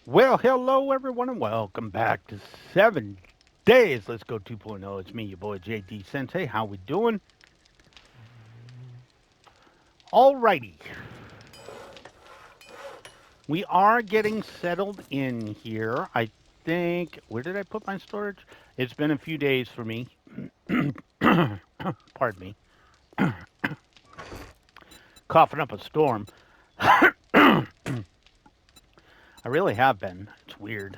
Well, hello everyone, and welcome back to 7 Days. Let's go 2.0. It's me, your boy JD Sensei. How we doing? Alrighty, we are getting settled in here. I think. Where did I put my storage? It's been a few days for me. Pardon me, coughing up a storm. I really have been. It's weird.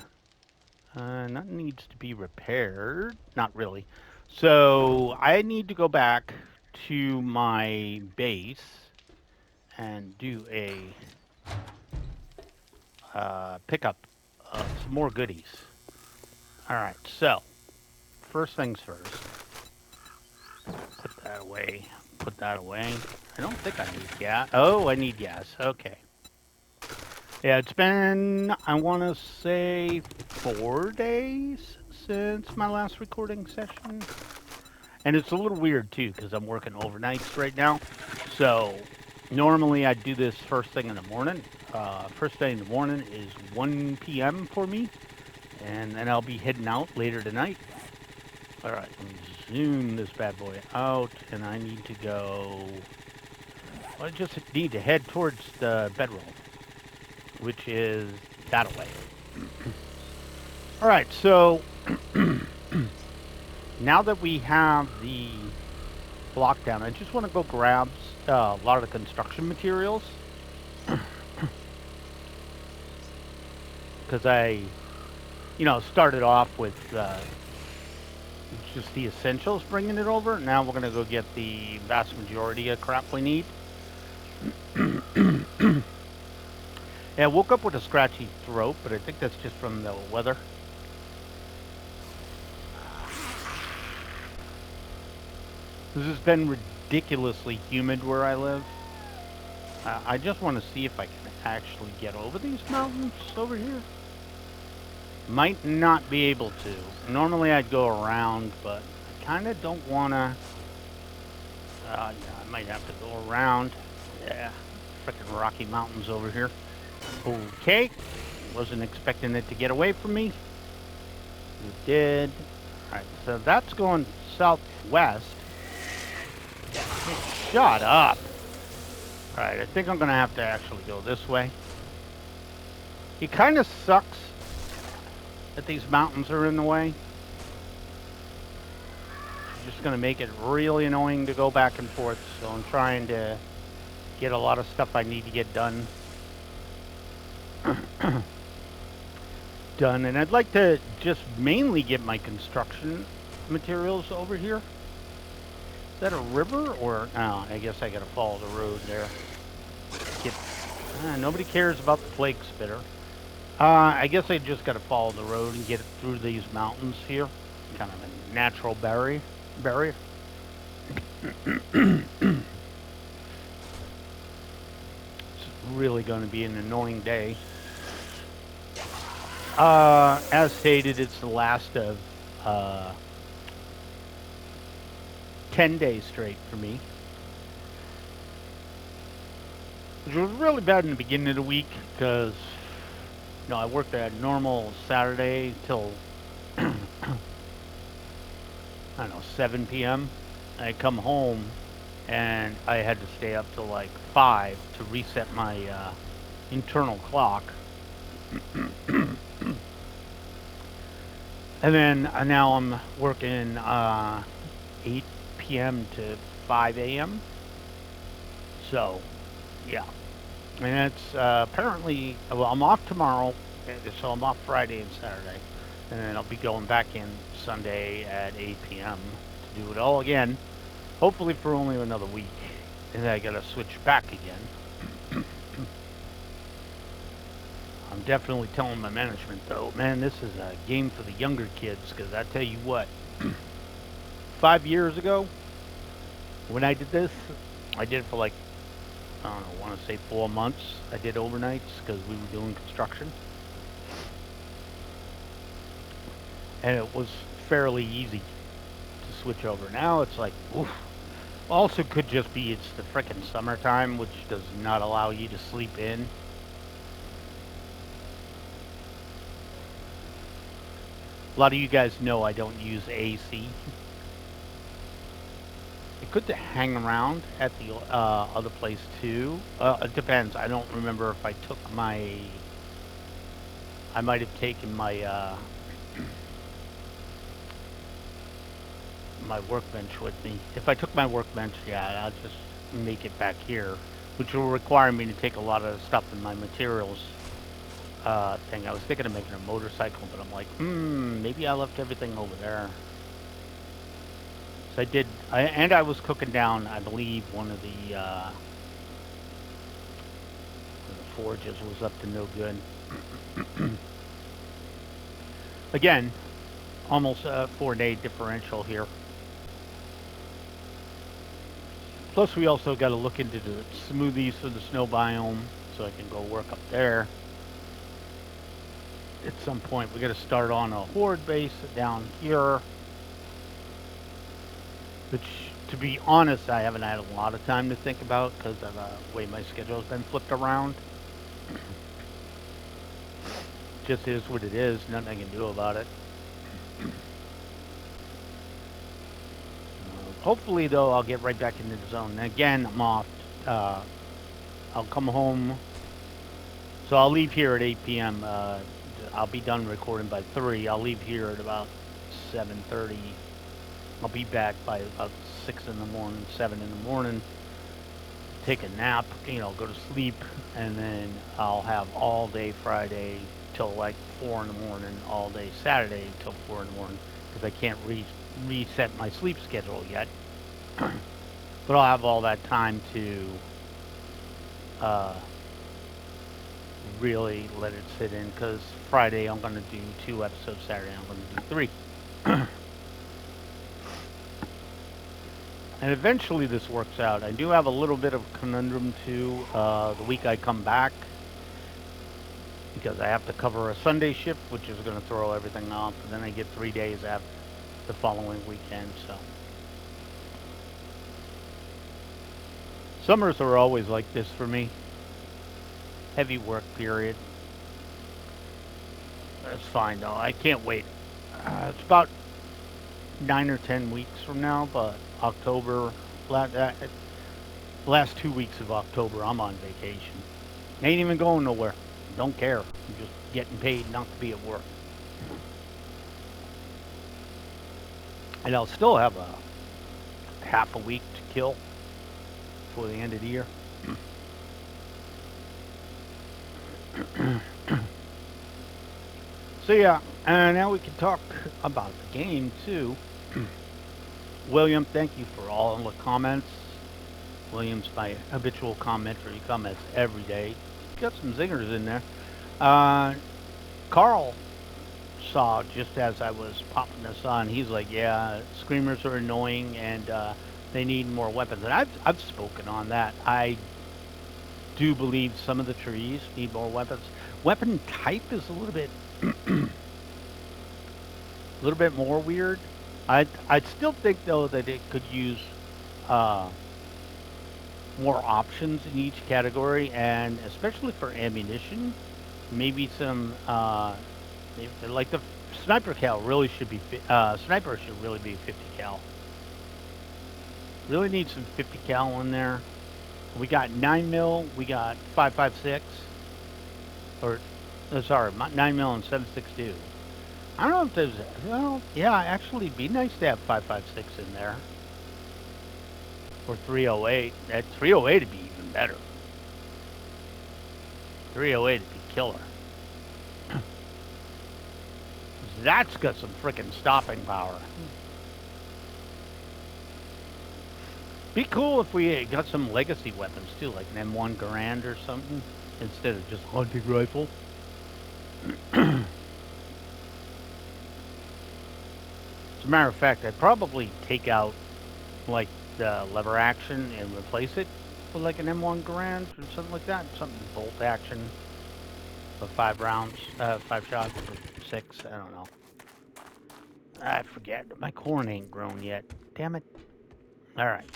Nothing needs to be repaired. Not really. So I need to go back to my base and do a pickup of some more goodies. All right. So first things first. Put that away. Put that away. I don't think I need gas. Oh, I need gas. Okay. Yeah, it's been, I want to say, 4 days since my last recording session. And it's a little weird too because I'm working overnights right now. So normally I do this first thing in the morning. First thing in the morning is 1 p.m. for me, and then I'll be heading out later tonight. All right, let me zoom this bad boy out, and I need to go. I just need to head towards the bedroll, which is that way. All right, so now that we have the block down, I just want to go grab a lot of the construction materials because started off with just the essentials, bringing it over. Now we're gonna go get the vast majority of crap we need. Yeah, I woke up with a scratchy throat, but I think that's just from the weather. This has been ridiculously humid where I live. I just want to see if I can actually get over these mountains over here. Might not be able to. Normally I'd go around, but I kind of don't want to. Yeah, I might have to go around. Yeah, freaking Rocky Mountains over here. Okay, wasn't expecting it to get away from me. It did. All right, so that's going southwest. Shut up. All right, I think I'm going to have to actually go this way. It kind of sucks that these mountains are in the way. It's just going to make it really annoying to go back and forth, so I'm trying to get a lot of stuff I need to get done. And I'd like to just mainly get my construction materials over here. Is that a river or no? I guess I gotta follow the road there. Get, nobody cares about the plague spitter. I guess I just gotta follow the road and get it through these mountains here. Kind of a natural barrier. It's really going to be an annoying day. As stated, it's the last of 10 days straight for me. Which was really bad in the beginning of the week because, I worked a normal Saturday till, I don't know, 7 p.m. I come home and I had to stay up till like 5 to reset my internal clock. And then now I'm working 8 p.m. to 5 a.m. So, yeah. And it's apparently, well, I'm off tomorrow, so I'm off Friday and Saturday. And then I'll be going back in Sunday at 8 p.m. to do it all again, hopefully for only another week. And then I gotta switch back again. I'm definitely telling my management, though, man, this is a game for the younger kids, because I tell you what, 5 years ago, when I did this, I did it for like, I don't know, I want to say 4 months. I did overnights because we were doing construction. And it was fairly easy to switch over. Now it's like, oof. Also could just be it's the frickin' summertime, which does not allow you to sleep in. A lot of you guys know I don't use AC. It's good to hang around at the other place too. It depends. I don't remember if I took my. I might have taken my my workbench with me. If I took my workbench, yeah, I'll just make it back here, which will require me to take a lot of stuff in my materials thing. I was thinking of making a motorcycle, but I'm like, maybe I left everything over there. So I did, and I was cooking down, I believe, one of the forges was up to no good. Again, almost a 4-day differential here. Plus, we also got to look into the smoothies for the snow biome, so I can go work up there. At some point, we got to start on a horde base down here. Which, to be honest, I haven't had a lot of time to think about because of the way my schedule has been flipped around. Just is what it is. Nothing I can do about it. Hopefully, though, I'll get right back into the zone. And again, I'm off. I'll come home. So I'll leave here at 8 p.m. I'll be done recording by 3. I'll leave here at about 7:30. I'll be back by about 6 in the morning, 7 in the morning. Take a nap, go to sleep, and then I'll have all day Friday till like 4 in the morning, all day Saturday until 4 in the morning, because I can't reset my sleep schedule yet. But I'll have all that time to really let it sit in, because Friday I'm going to do 2 episodes, Saturday I'm going to do 3. And eventually this works out. I do have a little bit of conundrum too the week I come back, because I have to cover a Sunday shift, which is going to throw everything off. And then I get 3 days after the following weekend. So summers are always like this for me. Heavy work period. That's fine though. I can't wait. It's about 9 or 10 weeks from now, but October, last 2 weeks of October, I'm on vacation. Ain't even going nowhere. Don't care. I'm just getting paid not to be at work. And I'll still have a half a week to kill before the end of the year. So yeah, and now we can talk about the game too. William, thank you for all the comments. William's my habitual commenter. He comments every day. Got some zingers in there. Carl saw just as I was popping this on. He's like, "Yeah, screamers are annoying, and they need more weapons." And I've spoken on that. I do believe some of the trees need more weapons. Weapon type is a little bit, more weird. I'd still think though that it could use more options in each category, and especially for ammunition, maybe some maybe like the sniper cal really should be sniper should really be 50 cal. Really need some 50 cal in there. We got 9 mil, we got 5.56, or sorry, 9 mil and 7.62. I don't know if there's, well, yeah, actually, it'd be nice to have 5.56 in there. Or 308. At 308 would be even better. 308 would be killer. That's got some freaking stopping power. Be cool if we got some legacy weapons too, like an M1 Garand or something, instead of just hunting rifle. As a matter of fact, I'd probably take out like the lever action and replace it with like an M1 Garand or something like that. Something bolt action for 5 rounds, 5 shots or 6. I don't know. I forget. My corn ain't grown yet. Damn it. All right.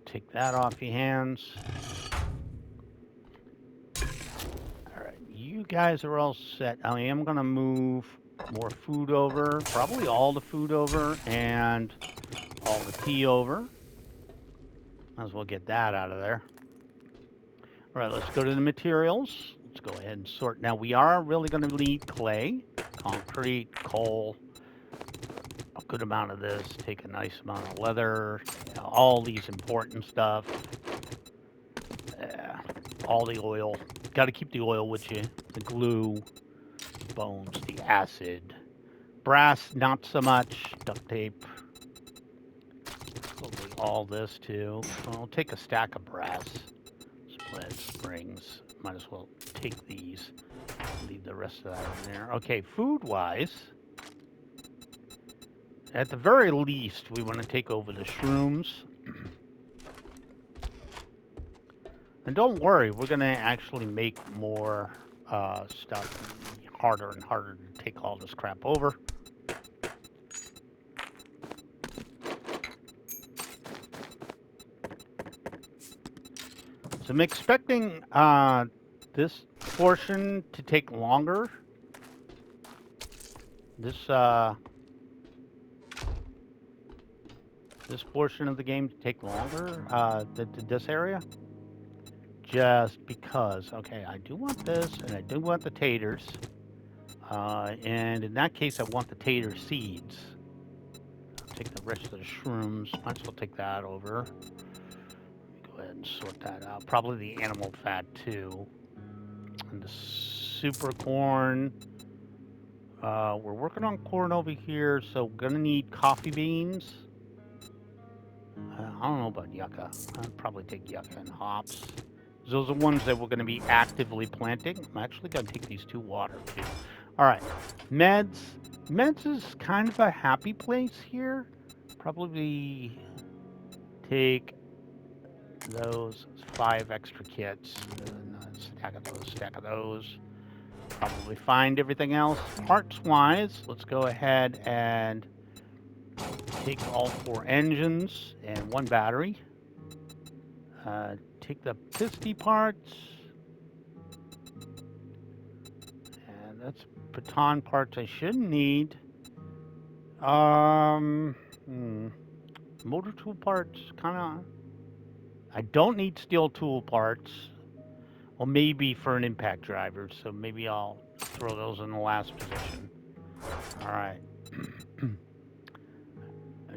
Take that off your hands. All right. you guys are all set. I am going to move more food over, probably all the food over, and all the tea over. Might as well get that out of there. All right, let's go to the materials. Let's go ahead and sort. Now, we are really going to need clay, concrete, coal, a good amount of this, take a nice amount of leather, all these important stuff. All the oil. Got to keep the oil with you. The glue, bones, the acid. Brass, not so much. Duct tape. Probably all this too. I'll take a stack of brass. Split springs. Might as well take these. Leave the rest of that in there. Okay, food-wise, at the very least, we want to take over the shrooms. And don't worry, we're going to actually make more stuff harder and harder to take all this crap over. So I'm expecting this portion to take longer. This portion of the game to take longer, this area. Just because, okay, I do want this, and I do want the taters. And in that case, I want the tater seeds. I'll take the rest of the shrooms. Might as well take that over. Go ahead and sort that out. Probably the animal fat too. And the super corn. We're working on corn over here, so gonna need coffee beans. I don't know about yucca. I'd probably take yucca and hops. Those are ones that we're going to be actively planting. I'm actually going to take these to water too. All right, meds. Meds is kind of a happy place here. Probably take those 5 extra kits. Stack of those. Probably find everything else. Parts-wise, let's go ahead and take all 4 engines and 1 battery. Take the pisty parts. And that's baton parts I shouldn't need. Motor tool parts, kind of. I don't need steel tool parts. Well, maybe for an impact driver, so maybe I'll throw those in the last position. All right.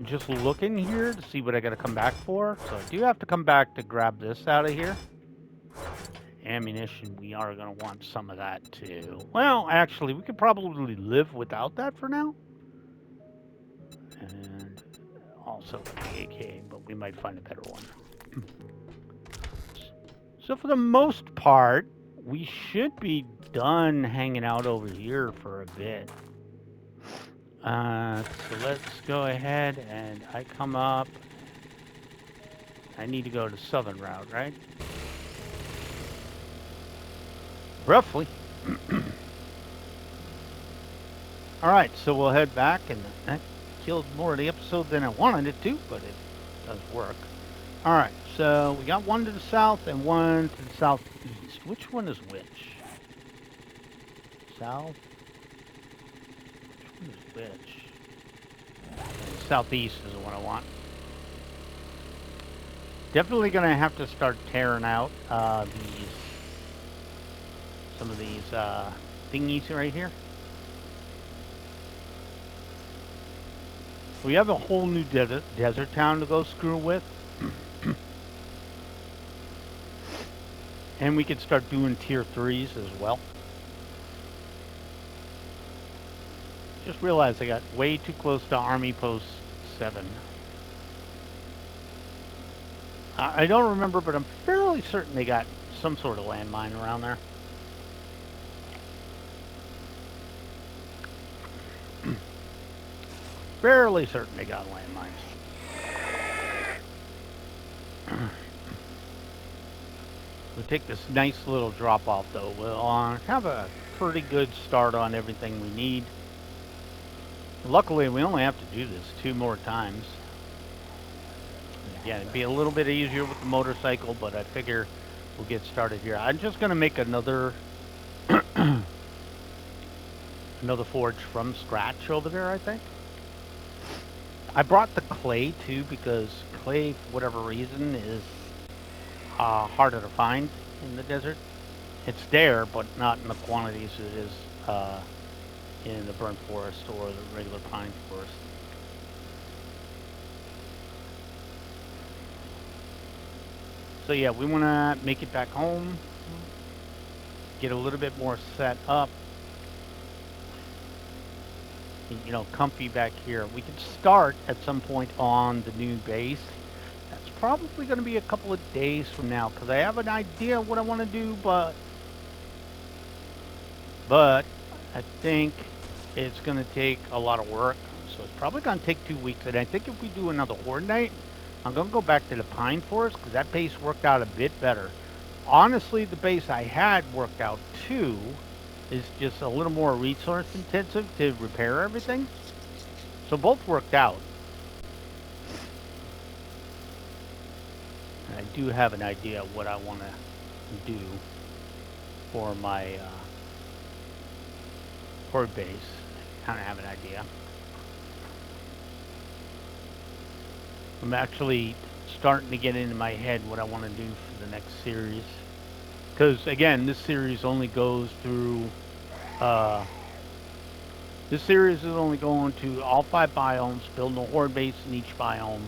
Just looking here to see what I got to come back for. So I do have to come back to grab this out of here. Ammunition, we are going to want some of that too. Well, actually, we could probably live without that for now. And also the AK, but we might find a better one. So for the most part, we should be done hanging out over here for a bit. So let's go ahead and I come up. I need to go to southern route, right? Roughly. All right, so we'll head back, and that killed more of the episode than I wanted it to, but it does work. All right, so we got one to the south and one to the southeast. Which one is which? South? Which one is which? Southeast is the one I want. Definitely going to have to start tearing out some of these thingies right here. We have a whole new desert town to go screw with. And we could start doing tier 3s as well. Just realized I got way too close to Army Post 7. I don't remember, but I'm fairly certain they got some sort of landmine around there. Fairly certain they got landmines. We'll take this nice little drop off though. We'll have a pretty good start on everything we need. Luckily, we only have to do this 2 more times. Again, it'd be a little bit easier with the motorcycle, but I figure we'll get started here. I'm just going to make another Another forge from scratch over there, I think. I brought the clay too because clay, for whatever reason, is harder to find in the desert. It's there, but not in the quantities it is in the burnt forest or the regular pine forest. So yeah, we want to make it back home, get a little bit more set up, you know, comfy back here. We could start at some point on the new base. That's probably going to be a couple of days from now because I have an idea of what I want to do, but I think it's going to take a lot of work. So it's probably going to take 2 weeks. And I think if we do another Horde night, I'm going to go back to the Pine Forest because that base worked out a bit better. Honestly, the base I had worked out too. Is just a little more resource intensive to repair everything. So both worked out. And I do have an idea of what I want to do for my horde base. I kind of have an idea. I'm actually starting to get into my head what I want to do for the next series. Because again, this series only goes through this series is only going to all 5 biomes, building a horde base in each biome,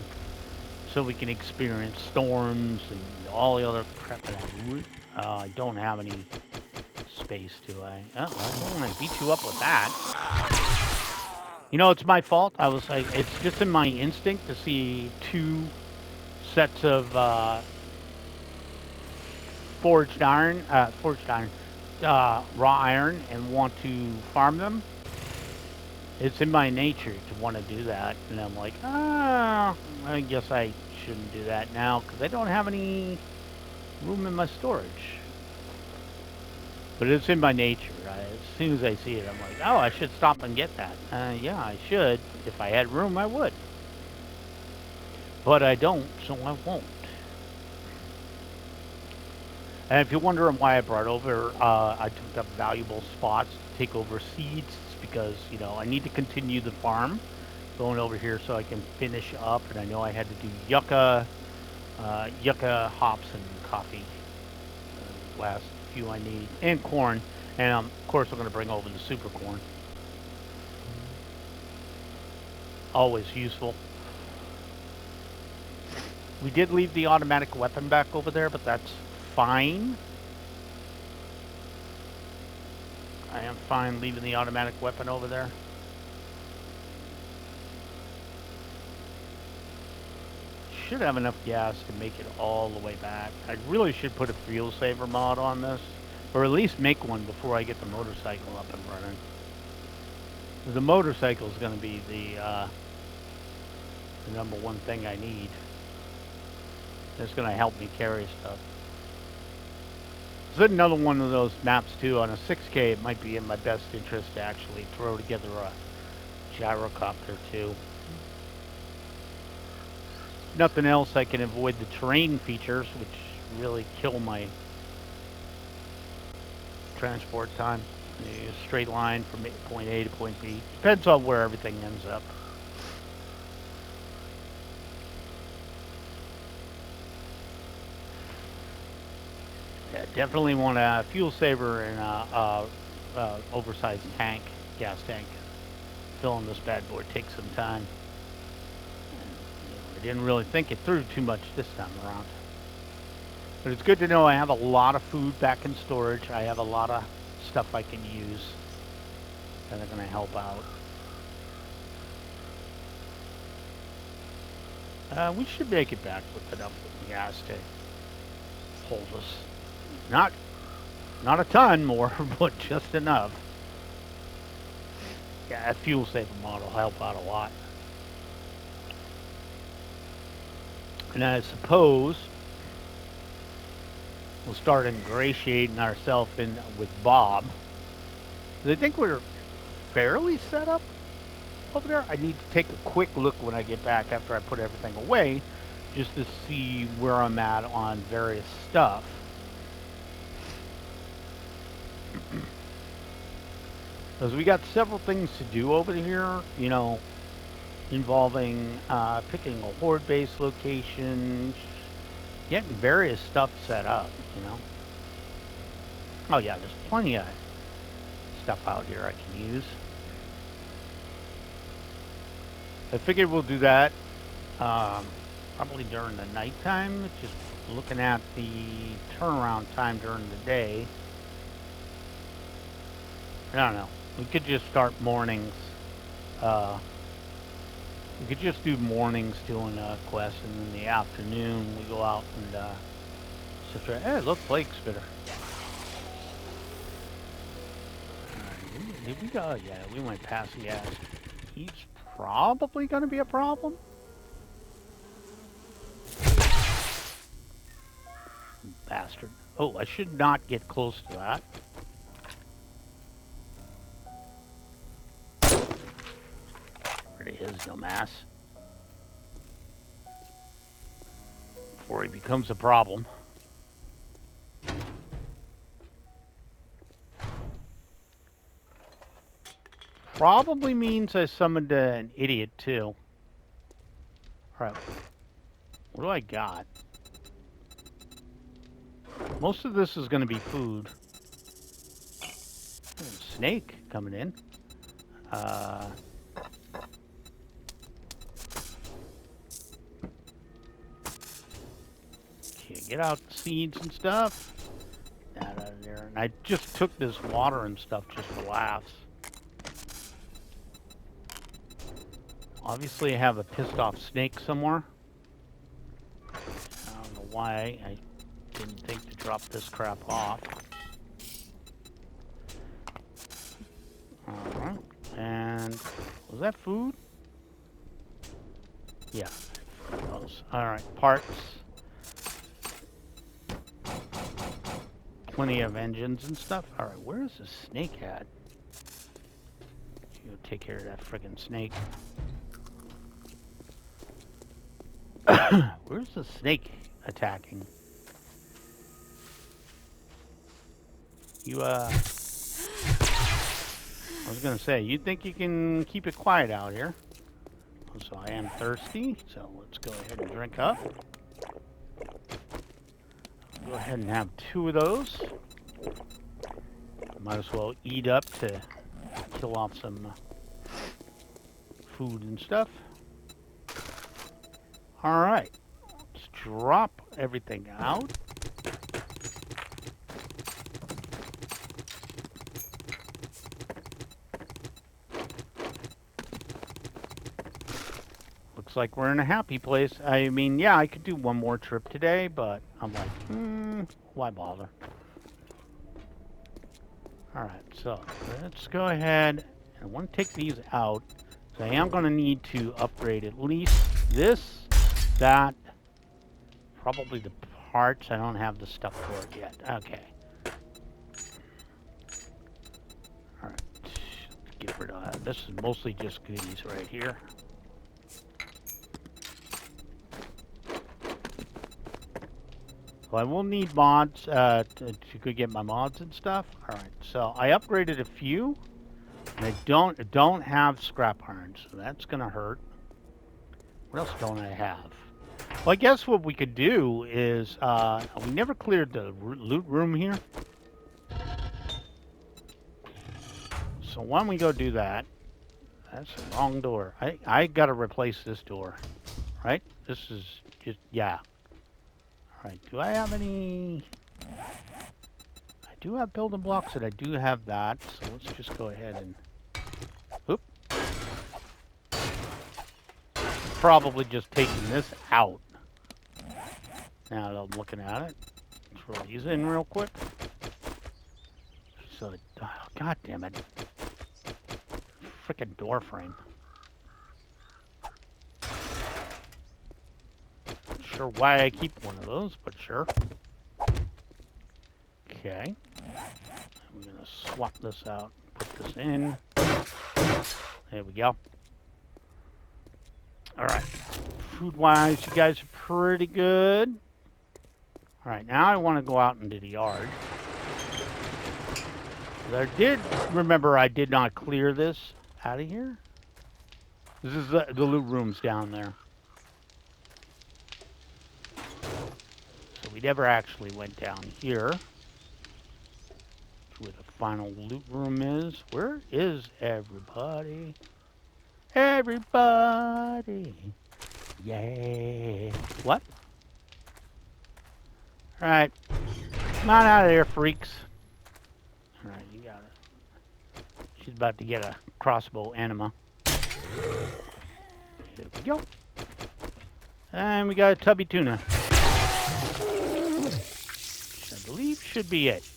so we can experience storms and all the other crap that I don't have any space, do I? Oh, I don't want to beat you up with that. You know, it's my fault. I was like, it's just in my instinct to see 2 sets of raw iron and want to farm them. It's in my nature to want to do that, and I'm like, I guess I shouldn't do that now because I don't have any room in my storage. But it's in my nature. As soon as I see it, I'm like, oh, I should stop and get that. Yeah, I should. If I had room, I would. But I don't, so I won't. And if you're wondering why I brought over, I took up valuable spots to take over seeds. It's because, you know, I need to continue the farm going over here so I can finish up. And I know I had to do yucca, hops, and coffee. Last few I need. And corn. And of course, we're going to bring over the super corn. Always useful. We did leave the automatic weapon back over there, but that's fine. I am fine leaving the automatic weapon over there. Should have enough gas to make it all the way back. I really should put a fuel saver mod on this, or at least make one before I get the motorcycle up and running. The motorcycle is going to be the number one thing I need. It's going to help me carry stuff. There's another one of those maps too. On a 6K, it might be in my best interest to actually throw together a gyrocopter too. Nothing else, I can avoid the terrain features, which really kill my transport time. A straight line from point A to point B. Depends on where everything ends up. Yeah, definitely want a fuel saver and a oversized tank, gas tank. Filling this bad boy takes some time. I didn't really think it through too much this time around. But it's good to know I have a lot of food back in storage. I have a lot of stuff I can use that are going to help out. We should make it back with enough gas to hold us. Not a ton more, but just enough. Yeah, that fuel saver mod will help out a lot. And I suppose we'll start ingratiating ourselves in with Bob. I think we're fairly set up over there. I need to take a quick look when I get back after I put everything away, just to see where I'm at on various stuff. Because we got several things to do over here, you know, involving picking a horde base location, getting various stuff set up, you know. Oh yeah, there's plenty of stuff out here I can use. I figured we'll do that probably during the nighttime, just looking at the turnaround time during the day. I don't know. We could just start mornings. We could just do mornings doing quests, and in the afternoon we go out and hey, look, Blake Spitter. Did we go? Yeah, we went past the ass. He's probably going to be a problem. Bastard. Oh, I should not get close to that. There he is, dumbass. Before he becomes a problem. Probably means I summoned an idiot too. Alright. What do I got? Most of this is going to be food. Snake coming in. Okay, get out the seeds and stuff. That out of there. And I just took this water and stuff just for laughs. Obviously, I have a pissed off snake somewhere. I don't know why I didn't think to drop this crap off. Alright. And was that food? Yeah. Alright, parts. Plenty of engines and stuff. Alright, where's the snake at? You take care of that friggin' snake. Where's the snake attacking? You, I was gonna say, you think you can keep it quiet out here. So I am thirsty, so let's go ahead and drink up. Go ahead and have 2 of those. Might as well eat up to kill off some food and stuff. Alright, let's drop everything out. Looks like we're in a happy place. I mean, yeah, I could do one more trip today, but I'm like, why bother? Alright, so let's go ahead. I want to take these out. So I am going to need to upgrade at least this, that, probably the parts. I don't have the stuff for it yet. Okay. Alright, get rid of that. This is mostly just goodies right here. Well, I will need mods to get my mods and stuff. Alright, so I upgraded a few. And I don't have scrap iron, so that's gonna hurt. What else don't I have? Well, I guess what we could do is, we never cleared the loot room here. So why don't we go do that? That's the wrong door. I gotta replace this door, right? This is just, yeah. Alright, do I have any... I do have building blocks and I do have that, so let's just go ahead and... Oop. Probably just taking this out. Now that I'm looking at it, let's roll these in real quick. So, oh, god damn it. Frickin' door frame. Not sure why I keep one of those, but sure. Okay. I'm gonna swap this out, put this in. There we go. Alright. Food-wise, you guys are pretty good. Alright, now I want to go out into the yard. I did remember I did not clear this out of here. This is the loot rooms down there. So we never actually went down here. That's where the final loot room is. Where is everybody? Everybody. Yeah. What? Alright. Come on out of there, freaks. Alright, you got it. She's about to get a crossbow anima. There we go. And we got a tubby tuna. Which I believe should be it.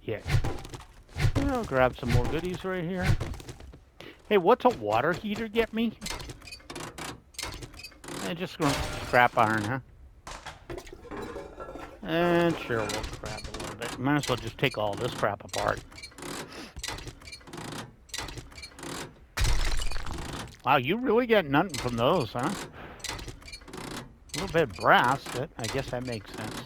Yeah. I'll grab some more goodies right here. Hey, what's a water heater get me? Just scrap iron, huh? And sure, we'll scrap a little bit. Might as well just take all this crap apart. Wow, you really get nothing from those, huh? A little bit of brass. I guess that makes sense.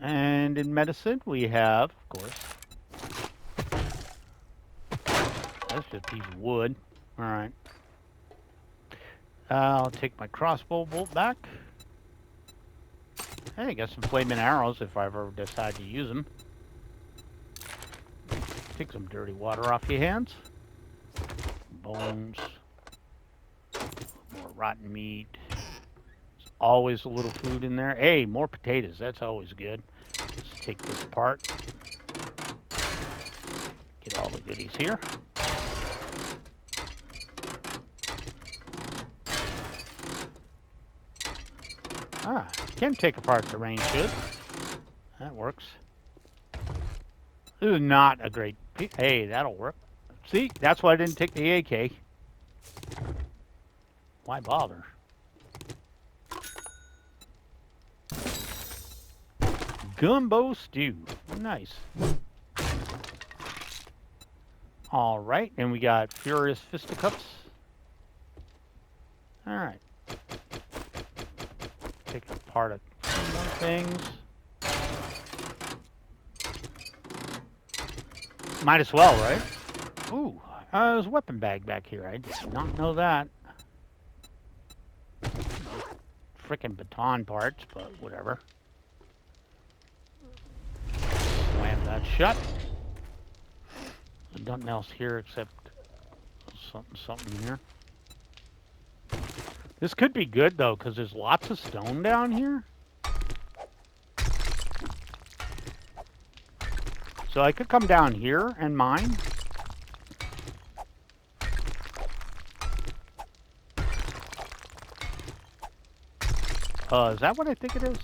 And in medicine, we have, of course, that's just a piece of wood. All right. I'll take my crossbow bolt back. Hey, I got some flaming arrows if I ever decide to use them. Take some dirty water off your hands. Bones. More rotten meat. There's always a little food in there. Hey, more potatoes. That's always good. Let's take this apart. Get all the goodies here. Ah, can take apart the range good. That works. This is not a great piece. Hey, that'll work. See, that's why I didn't take the AK. Why bother? Gumbo stew. Nice. All right, and we got Furious Fisticuffs. All right. Take apart a few more things. Might as well, right? Ooh, there's a weapon bag back here. I did not know that. Frickin' baton parts, but whatever. Slam that shut. There's nothing else here except something here. This could be good though, because there's lots of stone down here. So I could come down here and mine. Is that what I think it is?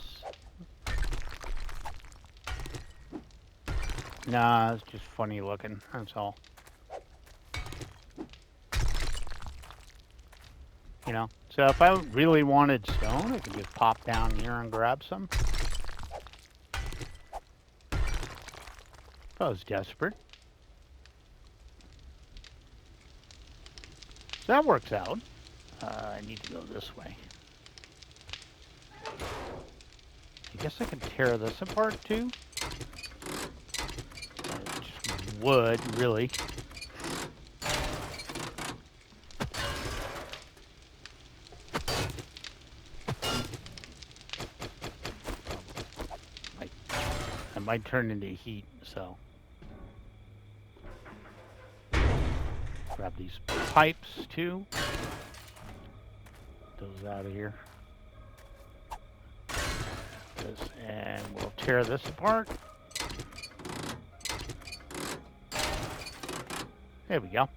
Nah, it's just funny looking, that's all. You know, so if I really wanted stone, I could just pop down here and grab some. If I was desperate. So that works out. I need to go this way. I guess I can tear this apart too. Just wood, really. I might turn into heat, so. Grab these pipes too. Those out of here. And we'll tear this apart. There we go.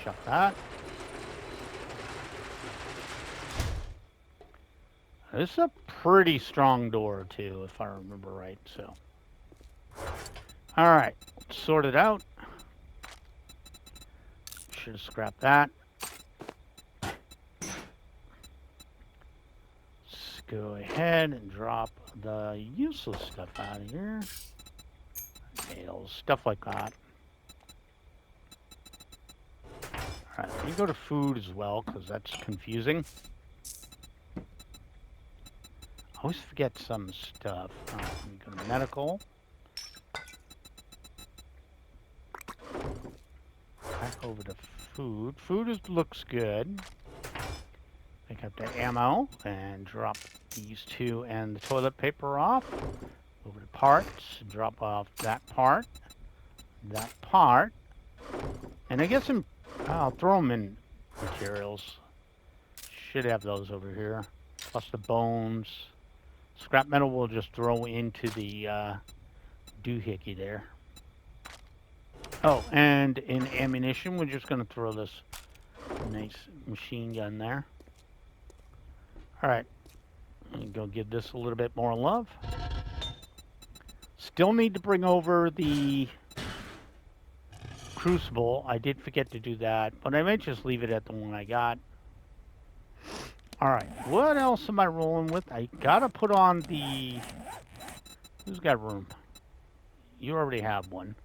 Shut that. This is a pretty strong door too, if I remember right, so. Alright, sort it out. Should have scrapped that. Go ahead and drop the useless stuff out of here. Nails, stuff like that. Alright, let me go to food as well, because that's confusing. I always forget some stuff. Let me go to medical. Back over to food. Looks good. Pick up the ammo and drop these two and the toilet paper off. Over to parts. Drop off that part. And I guess I'll throw them in materials. Should have those over here. Plus the bones. Scrap metal we'll just throw into the doohickey there. Oh, and in ammunition, we're just going to throw this nice machine gun there. All right. Go give this a little bit more love. Still need to bring over the crucible. I did forget to do that, but I might just leave it at the one I got. All right. What else am I rolling with? I got to put on the... Who's got room? You already have one.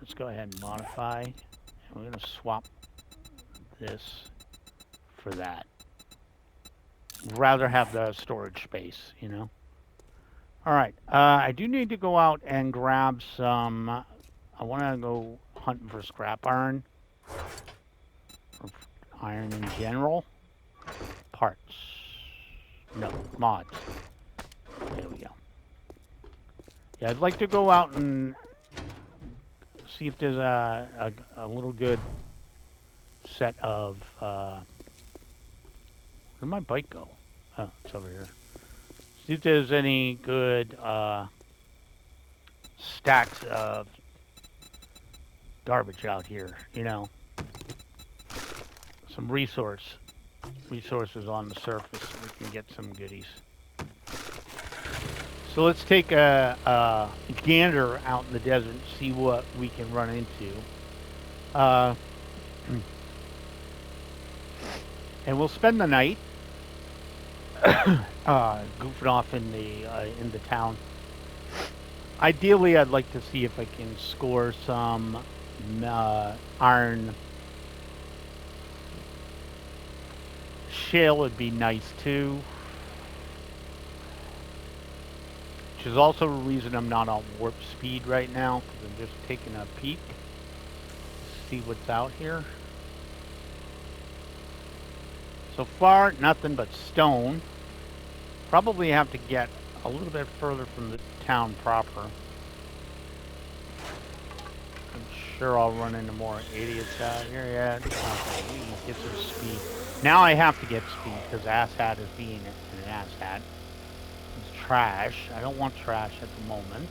Let's go ahead and modify. And we're going to swap this for that. Rather have the storage space, you know. All right. I do need to go out and grab some... I want to go hunting for scrap iron. Or iron in general. Parts. No, mods. There we go. Yeah, I'd like to go out and see if there's a little good set of... where'd my bike go? Oh, it's over here. See if there's any good stacks of garbage out here, you know. Some resources on the surface so we can get some goodies. So let's take a gander out in the desert and see what we can run into. And we'll spend the night goofing off in the town. Ideally, I'd like to see if I can score some iron. Shale would be nice too. Which is also a reason I'm not on warp speed right now, because I'm just taking a peek to see what's out here. So far, nothing but stone. Probably have to get a little bit further from the town proper. I'm sure I'll run into more idiots out here. Yeah, okay, we can get some speed. Now I have to get speed because asshat is being an asshat. It's trash. I don't want trash at the moment.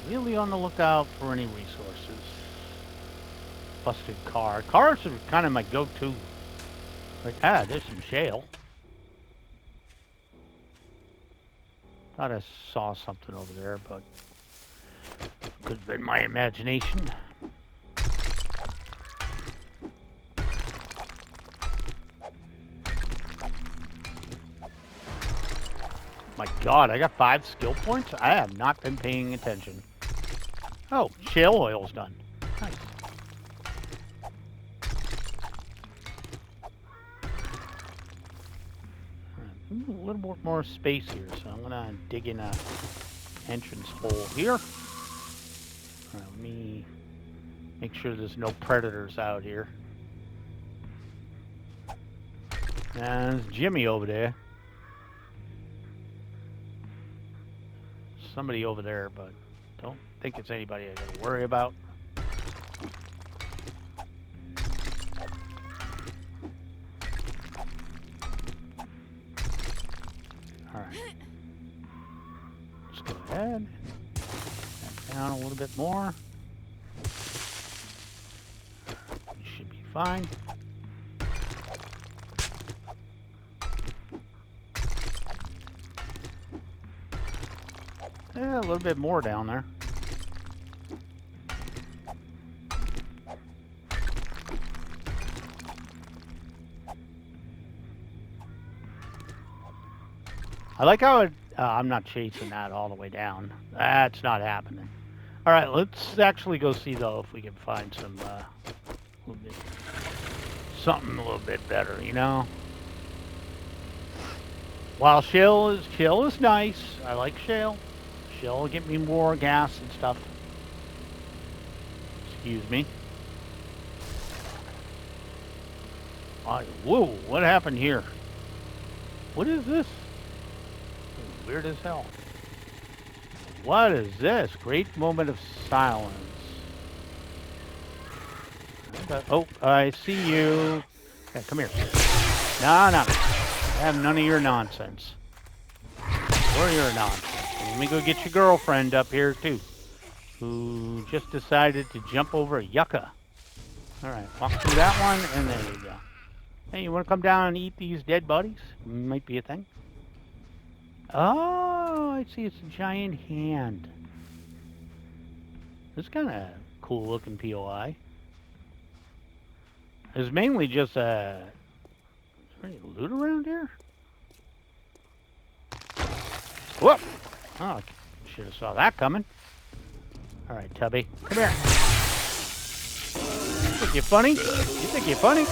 Really on the lookout for any resources. Busted car. Cars are kind of my go-to. Like, there's some shale. Thought I saw something over there, but could have been my imagination. My God, I got 5 skill points? I have not been paying attention. Oh, shale oil's done. Nice. A little bit more space here, so I'm gonna dig in a entrance hole here. All right, let me make sure there's no predators out here. And there's Jimmy over there. Somebody over there, but don't think it's anybody I gotta worry about. Alright. Let's go ahead. Back down a little bit more. Should be fine. Yeah, a little bit more down there. I like how it, I'm not chasing that all the way down. That's not happening. All right, let's actually go see though if we can find some something a little bit better, you know. While shale is nice. I like shale. Shale will get me more gas and stuff. Excuse me. Whoa, what happened here? What is this? Weird as hell. What is this? Great moment of silence. Oh, I see you. Yeah, come here. No, no. I have none of your nonsense. Or your nonsense. Let me go get your girlfriend up here, too, who just decided to jump over a yucca. All right, walk through that one, and there you go. Hey, you want to come down and eat these dead bodies? Might be a thing. Oh, I see. It's a giant hand. It's kind of cool looking POI. It's mainly just a... Is there any loot around here? Whoop! Oh, should have saw that coming. All right, Tubby, come here. You think you're funny? You think you're funny?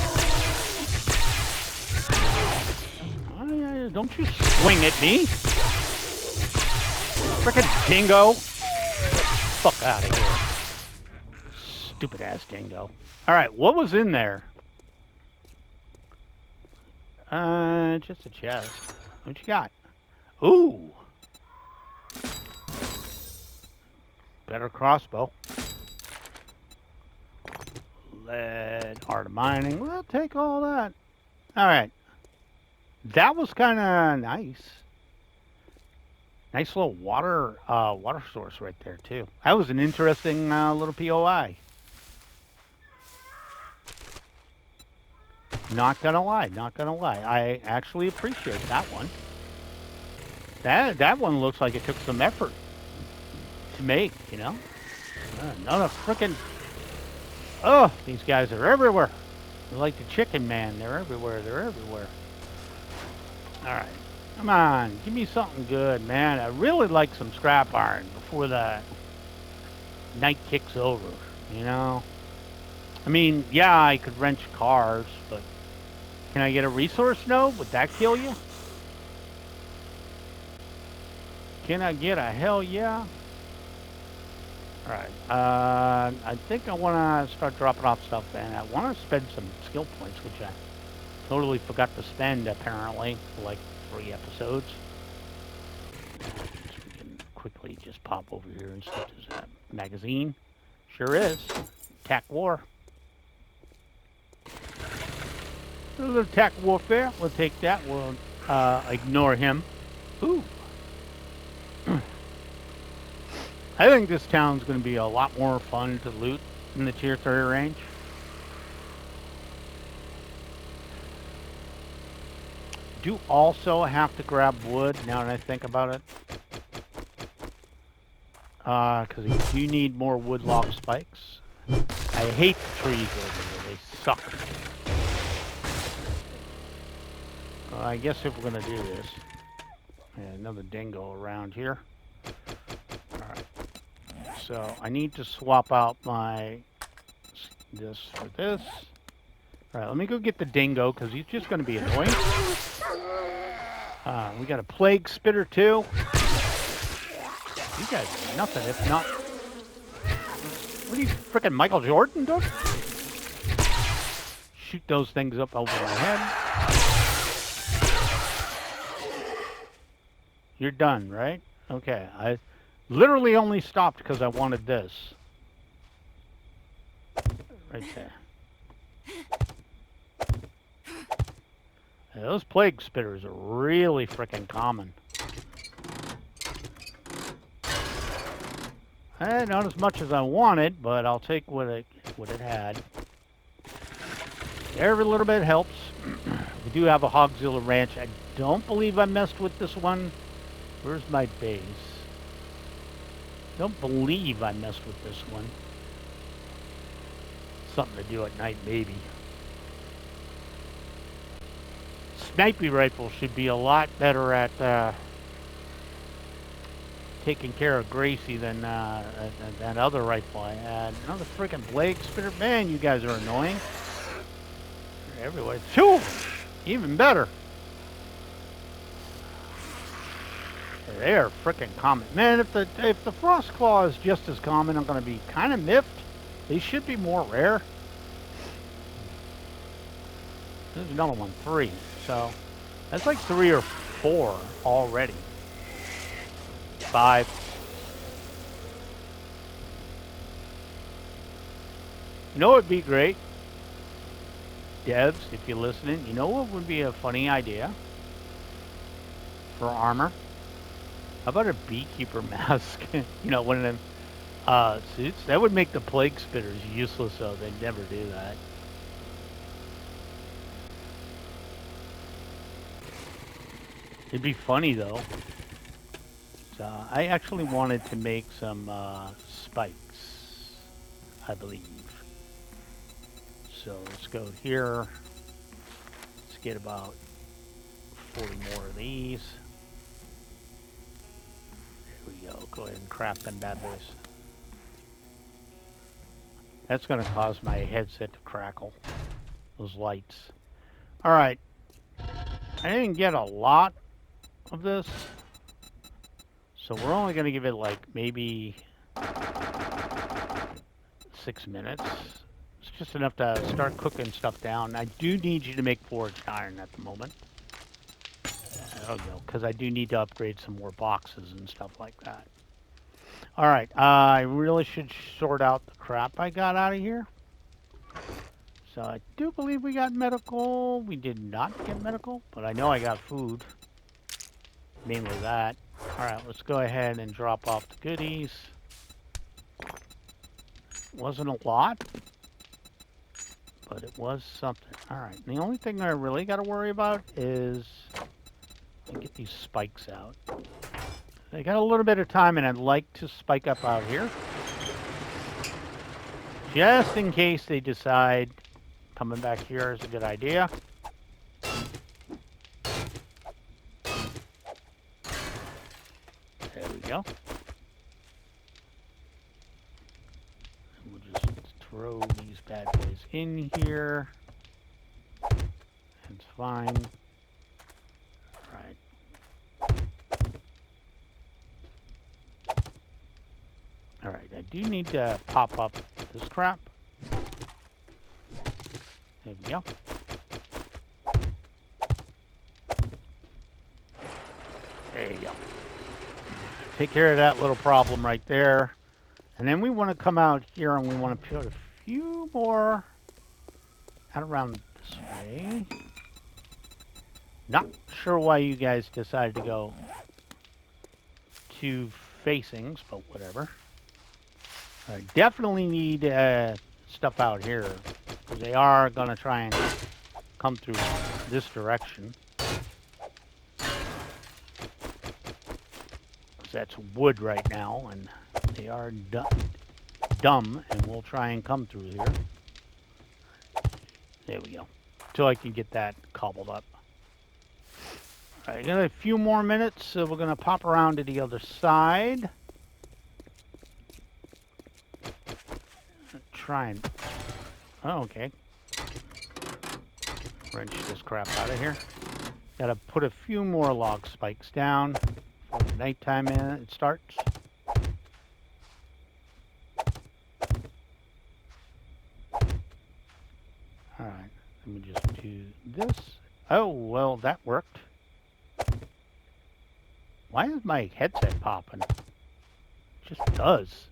Oh, don't you swing at me. Frickin' dingo. Fuck out of here. Stupid ass dingo. All right, what was in there? Just a chest. What you got? Ooh. Better crossbow. Lead, art of mining. We'll take all that. All right. That was kind of nice. Nice little water source right there too. That was an interesting little POI. Not gonna lie, not gonna lie. I actually appreciate that one. That one looks like it took some effort to make, you know? Another frickin'... Oh, these guys are everywhere. They're like the Chicken Man. They're everywhere. They're everywhere. All right. Come on. Give me something good, man. I really like some scrap iron before the night kicks over, you know? I mean, yeah, I could wrench cars, but can I get a resource node? Would that kill you? Can I get a hell yeah? All right. I think I want to start dropping off stuff, and I want to spend some skill points, which I totally forgot to spend, apparently, for like 3 episodes. We can quickly just pop over here and see if there's a magazine. Sure is. Attack War. A little attack warfare. We'll take that. We'll ignore him. Ooh. I think this town's going to be a lot more fun to loot in the tier 3 range. Do also have to grab wood now that I think about it. Because you do need more wood log spikes. I hate the trees over here. They suck. I guess if we're going to do this. Yeah, another dingo around here. Alright. So I need to swap out my this for this. Alright, let me go get the dingo because he's just going to be annoying. We got a plague spitter too. You guys are nothing if not. What are you, frickin' Michael Jordan, dude? Shoot those things up over my head. You're done, right? Okay, I literally only stopped because I wanted this. Right there. Yeah, those plague spitters are really frickin' common. Not as much as I wanted, but I'll take what it had. Every little bit helps. We do have a Hogzilla Ranch. I don't believe I messed with this one. Where's my base? Don't believe I messed with this one. Something to do at night, maybe. Snipey rifle should be a lot better at taking care of Gracie than that other rifle I had. Another freaking plague spitter. Man, you guys are annoying. They're everywhere. Phew! Even better. They are freaking common. Man, if the frost claw is just as common, I'm going to be kind of miffed. They should be more rare. There's another one, 3. So that's like 3 or 4 already. 5. You know what would be great? Devs, if you're listening, you know what would be a funny idea for armor? How about a beekeeper mask? You know, one of them suits? That would make the plague spitters useless, though. They'd never do that. It'd be funny, though. So, I actually wanted to make some spikes, I believe. So let's go here. Let's get about 40 more of these. There we go. Go ahead and craft them bad boys. That's going to cause my headset to crackle. Those lights. Alright. I didn't get a lot of this. So we're only going to give it like maybe 6 minutes. It's just enough to start cooking stuff down. I do need you to make forged iron at the moment. I don't know, because I do need to upgrade some more boxes and stuff like that. Alright, I really should sort out the crap I got out of here. So I do believe we got medical. We did not get medical, but I know I got food. Mainly that. Alright, let's go ahead and drop off the goodies. Wasn't a lot, but it was something. Alright, the only thing I really got to worry about is get these spikes out. I got a little bit of time, and I'd like to spike up out here. Just in case they decide coming back here is a good idea. There we go. We'll just throw these bad boys in here. It's fine. Alright. Alright, I do need to pop up this crap. There we go. There you go. Take care of that little problem right there. And then we want to come out here and we want to put a few more out around this way. Not sure why you guys decided to go 2 facings, but whatever. I definitely need stuff out here, because they are going to try and come through this direction. That's wood right now, and they are dumb, and we'll try and come through here. There we go. Till I can get that cobbled up. Alright, got a few more minutes, so we're going to pop around to the other side. Try and... Oh, okay. Wrench this crap out of here. Got to put a few more log spikes down before the nighttime it starts. Alright, let me just do this. Oh, well, that worked. Why is my headset popping? It just does.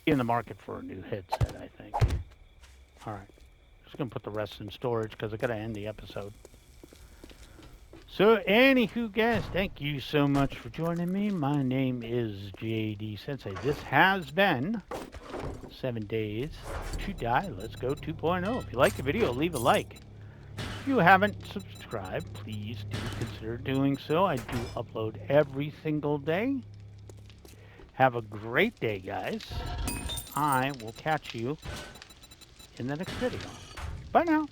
In the market for a new headset, I think. Alright. Just gonna put the rest in storage because I gotta end the episode. So, anywho, guys, thank you so much for joining me. My name is JD Sensei. This has been 7 Days to Die. Let's Go 2.0. If you like the video, leave a like. If you haven't subscribed, please do consider doing so. I do upload every single day. Have a great day, guys. I will catch you in the next video. Bye now.